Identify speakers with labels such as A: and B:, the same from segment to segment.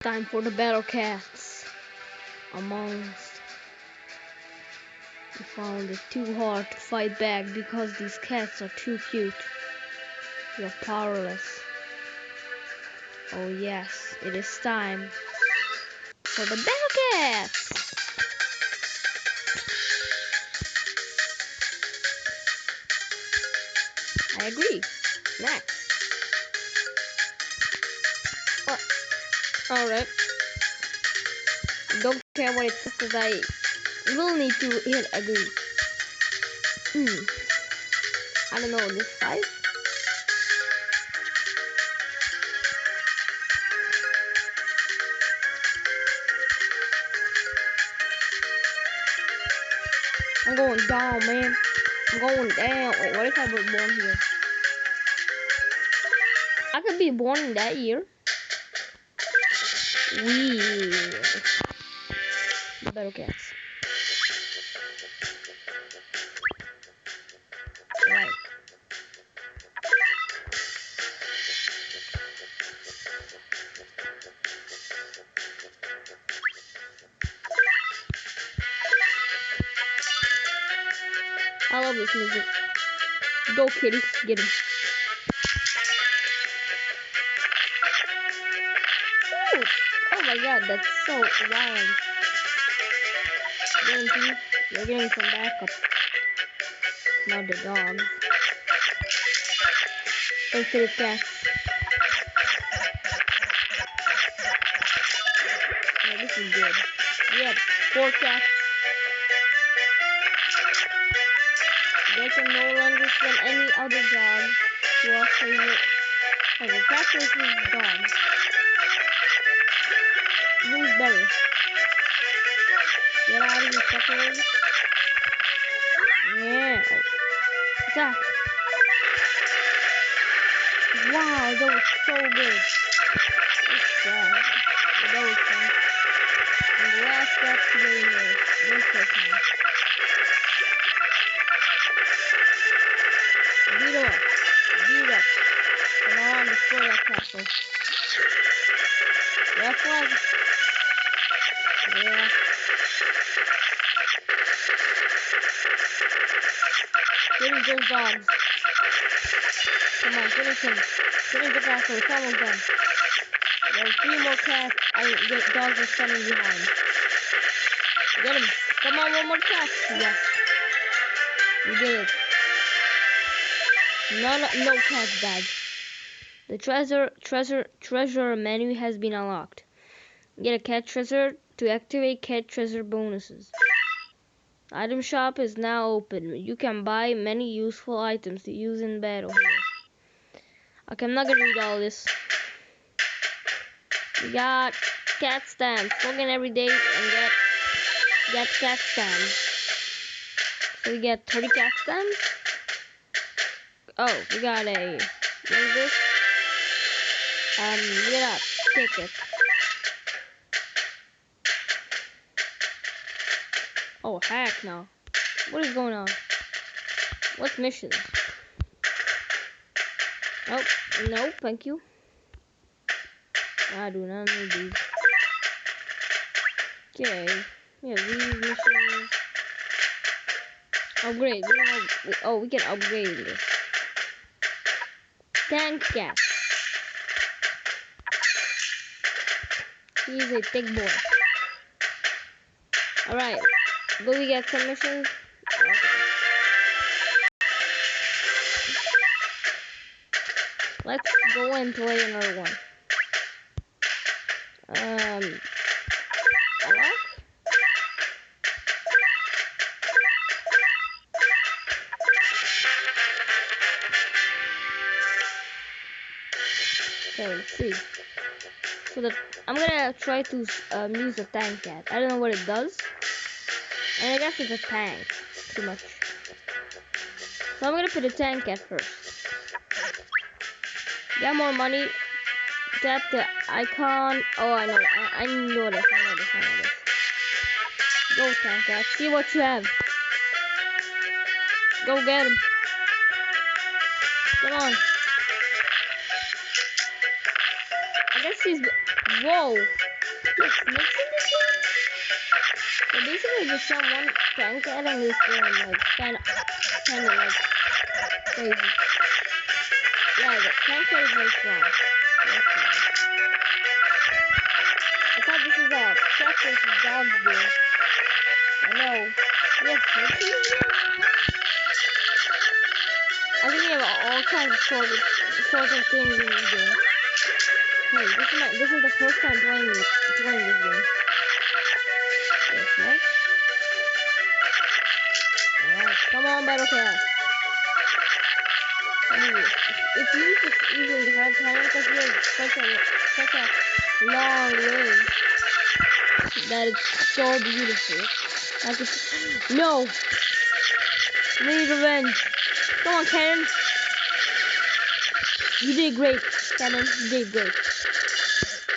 A: Time for the battle cats. Among Us. We found it too hard to fight back because these cats are too cute. You're powerless. Oh yes, it is time for the battle cats. I agree. Next. Alright. Don't care what it says because I will need to hit agree. I don't know, this 5? I'm going down, man. I'm going down. Wait, what if I was born here? I could be born in that year. Weird. Battle cats. Right. I love this music. Go, kitty. Get him. Ooh. Oh my god, that's so wild. Get him, kitty. You're getting some backup. Not the dog. Instead of cats. Yeah, this is good. Yep, 4 cats. They can no longer send any other dog to our favorite. Oh, the cat versus dog. Who's better? Get out of here, suckers. Yeah. Oh. Attack. Wow, that was so good. It's sad. But that was fun. And the last step to getting there. This time. Beat up. Beat up. Come on, destroy that castle. Red flag. Yeah. Finish those dogs. Come on, finish him. Finish the castle. It's almost done. There's 3 more cats. The dogs are standing behind. Get him. Come on, one more cat. Yes. You did it. No cats died. The treasure menu has been unlocked. Get a cat treasure to activate cat treasure bonuses. The item shop is now open. You can buy many useful items to use in battle here. Okay, I'm not gonna read all this. We got cat stamps. Log in every day and get cat stamps. So we get 30 cat stamps. Oh, we got a what is this? Get up, ticket. Oh heck no. What is going on? What's mission? Oh, no, thank you. I do not need these. Okay, we have these missions. Upgrade. We can upgrade this. Tank cat. He's a big boy. Alright, go we get some missions. Okay. Let's go and play another one. Unlock? Okay, let's see. So I'm gonna try to use the tank cat. I don't know what it does. And I guess it's a tank, pretty much. So I'm gonna put a tank cat first. Get more money. Tap the icon. Oh, I know. I know this. Go, tank cat. See what you have. Go get him. Come on. I guess he's. Whoa. Yes, snakes in this game? So basically just send one tank at and just like spend it like crazy. Yeah, the tank cat is very strong. Very strong. I thought this was a cat versus dog game. I know. We have snakes in this game? I think we have all kinds of sort of things in this game. Hey, this is the first time playing this game. Yes, next. Alright, come on, Battle Cat. It's easily to hard time because he has such a long range that it's so beautiful. Like it's no. We need revenge. Come on, Cannon. You did great, Cannon. You did great.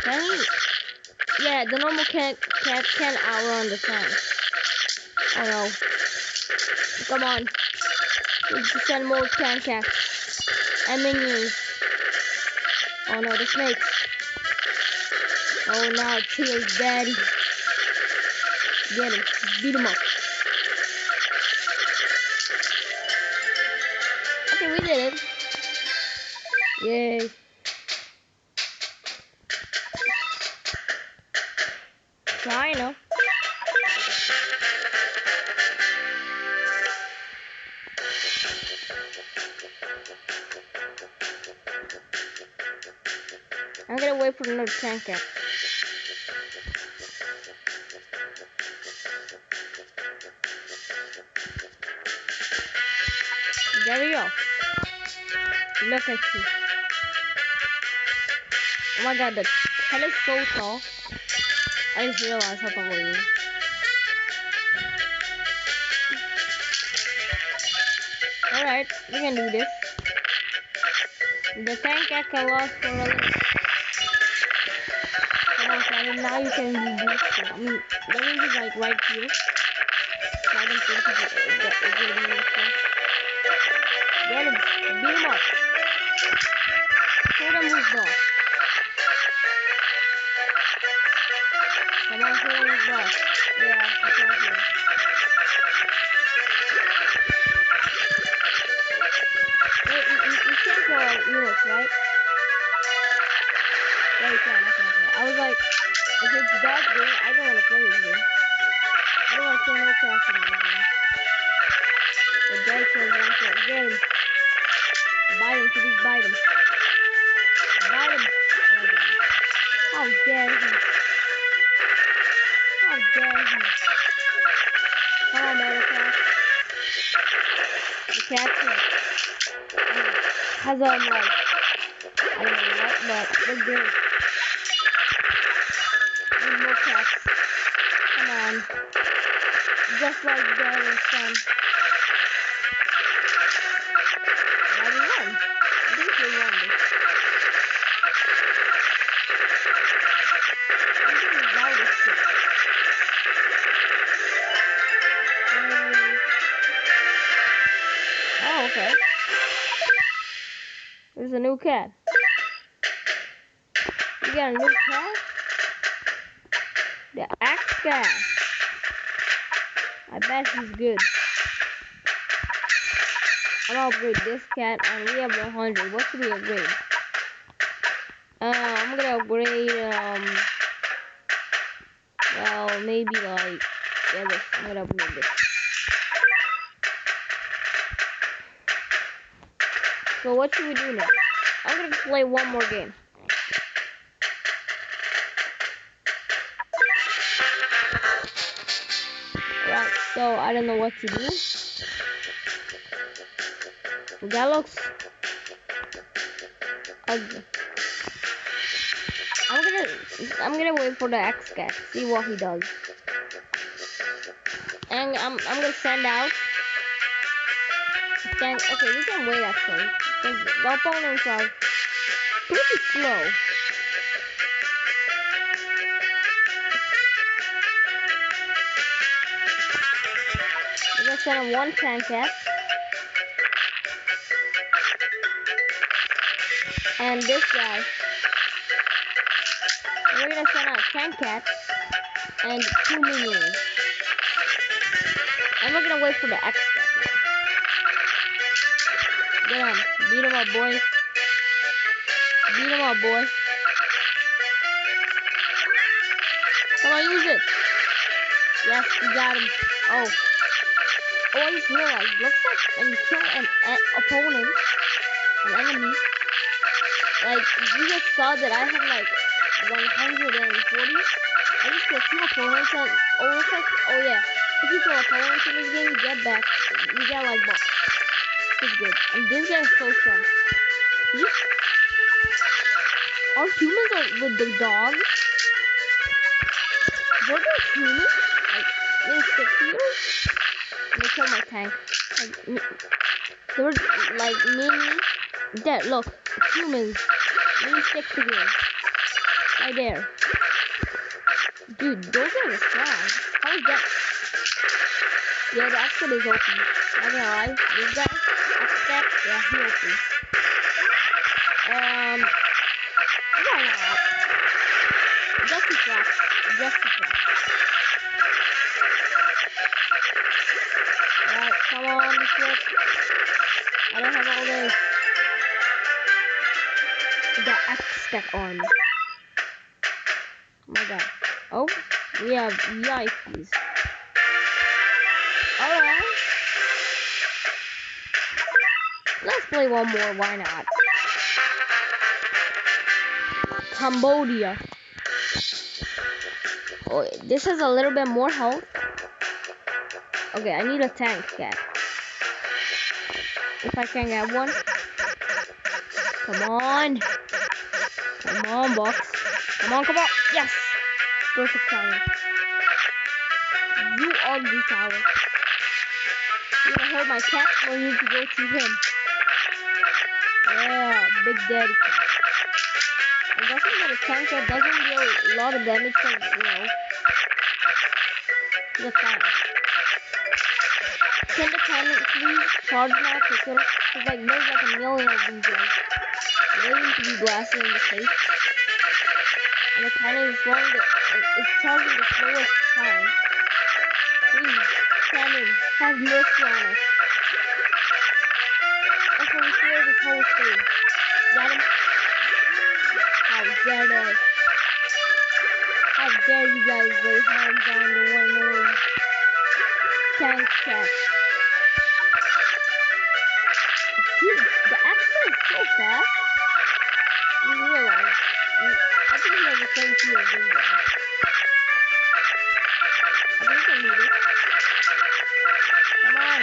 A: Cannon. Yeah, the normal cat can outrun the tank. Oh no. Come on. We need to send more tank cats and minions. Oh no, the snakes. Oh, now it's Tails' daddy. Get him. Beat him up. Okay, we did it. Yay. China. I'm gonna wait for another tank cat. There we go. Look at you. Oh my god, the head is so tall. I just realized how tall it is. Alright, we can do this. The tank cat can last for a little. Come on, Cannon, now you can do this. I mean, the range is like right here. So I don't think it will be useful. Get him. Beat him up. Show them who's boss. Come on, show them who's boss. Yeah, it's right here. Wait, you can't go Enos, right? Yeah, you can. Okay. I was like, if it's that game, I don't want to play this game. I don't want to kill no cats in this game. The guy kills one cat. Get him. Bite him, please bite him. Bite him. Oh my god. How dare he? How dare he? Come on, Battle Cat. The cat has like, I don't know what, but they're good. Need more cats. Come on. Just like dad and son. Yeah, we won. I think we won this. I think we got this shit. Oh, okay. There's a new cat. You got a new cat? The Axe Cat. I bet he's good. I'm gonna upgrade this cat, and we have 100. What should we upgrade? I'm gonna upgrade, well, maybe like, yeah, this. I'm gonna upgrade this. So what should we do now? I'm gonna play one more game. Right, so I don't know what to do. That looks ugly. I'm gonna wait for the Axe Cat, see what he does. And I'm gonna send out. Okay, we can wait actually. The opponents are pretty slow. We're gonna send him one tank cat. And this guy. And we're gonna send out 10 cats and 2 minions. And we're gonna wait for the X step now. Get him. Beat him up, boy. Beat him up, boy. Come on, use it. Yes, we got him. Oh. Oh, I just realized. Looks like when you kill an opponent, an enemy, like, you just saw that I had like 140. I just killed 2 opponents and, oh, looks like, oh yeah. If you kill opponents in this game, you get back, you get like bucks. It's good. And this guy is so strong. Our humans are with the dog. What are humans? Like, in 6 years? Let me kill my tank. Like, there was like mini. There, look, humans. Mini 6 figures. Right there. Dude, those are strong. How is that? Yeah, the X-Step is OP. Not gonna lie, this guy, X-Step, yeah, he OP. Why not? Just to flex. Just to flex. Alright, come on, this work. I don't have all day. The X-Step army. Oh my god. Oh, we have VIPs. Alright. Let's play one more, why not? Cambodia. Oh, this has a little bit more health. Okay, I need a tank cat. If I can get one. Come on. Come on, box. Come on, come on. Yes. Perfect timing. You ugly tower. You wanna hold my cat or you need to go to him? Yeah, big daddy cat. I'm guessing that a tank that doesn't deal a lot of damage from, the tank. Can the cannon please charge now quicker? Cause like there's like a million of these guys waiting to be blasted in the face. And the cannon is it's charging the slowest time. Please, cannon, have mercy on us. If we clear this whole stage. Got him? How dare they? How dare you guys lay hands on the one and only tank cat? Dude, the X-Step is so fast. You realize. I think he has the same speed as this guy. I think I can do this. Come on.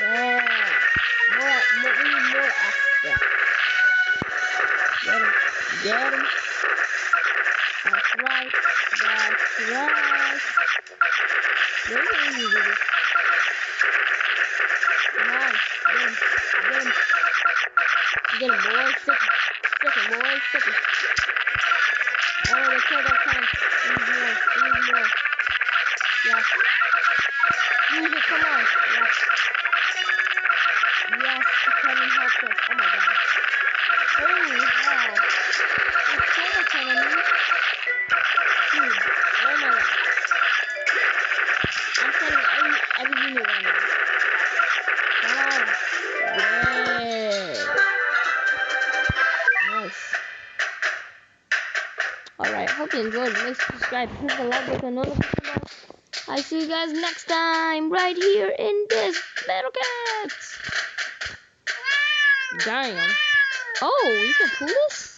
A: Yeah. We need more X-Step. Get him. Get him. That's right. That's right. Where are you with it? Come on. Get him. Get him. Get him, boy. Stick him. Stick him, boy. Stick him. Oh, they killed our tank. We need more. We need more. Yes. Use it. Come on. Yes. Yes, the cannon helped us. Oh my god. Holy hell. There's so much enemies. Dude. Oh my god. I'm sending every unit right now. Come on. Yeah. Nice. Alright, hope you enjoyed. Make sure to subscribe, hit the like button, notification bell. I see you guys next time, right here in this Battle Cats. Damn. Oh, you can pull this?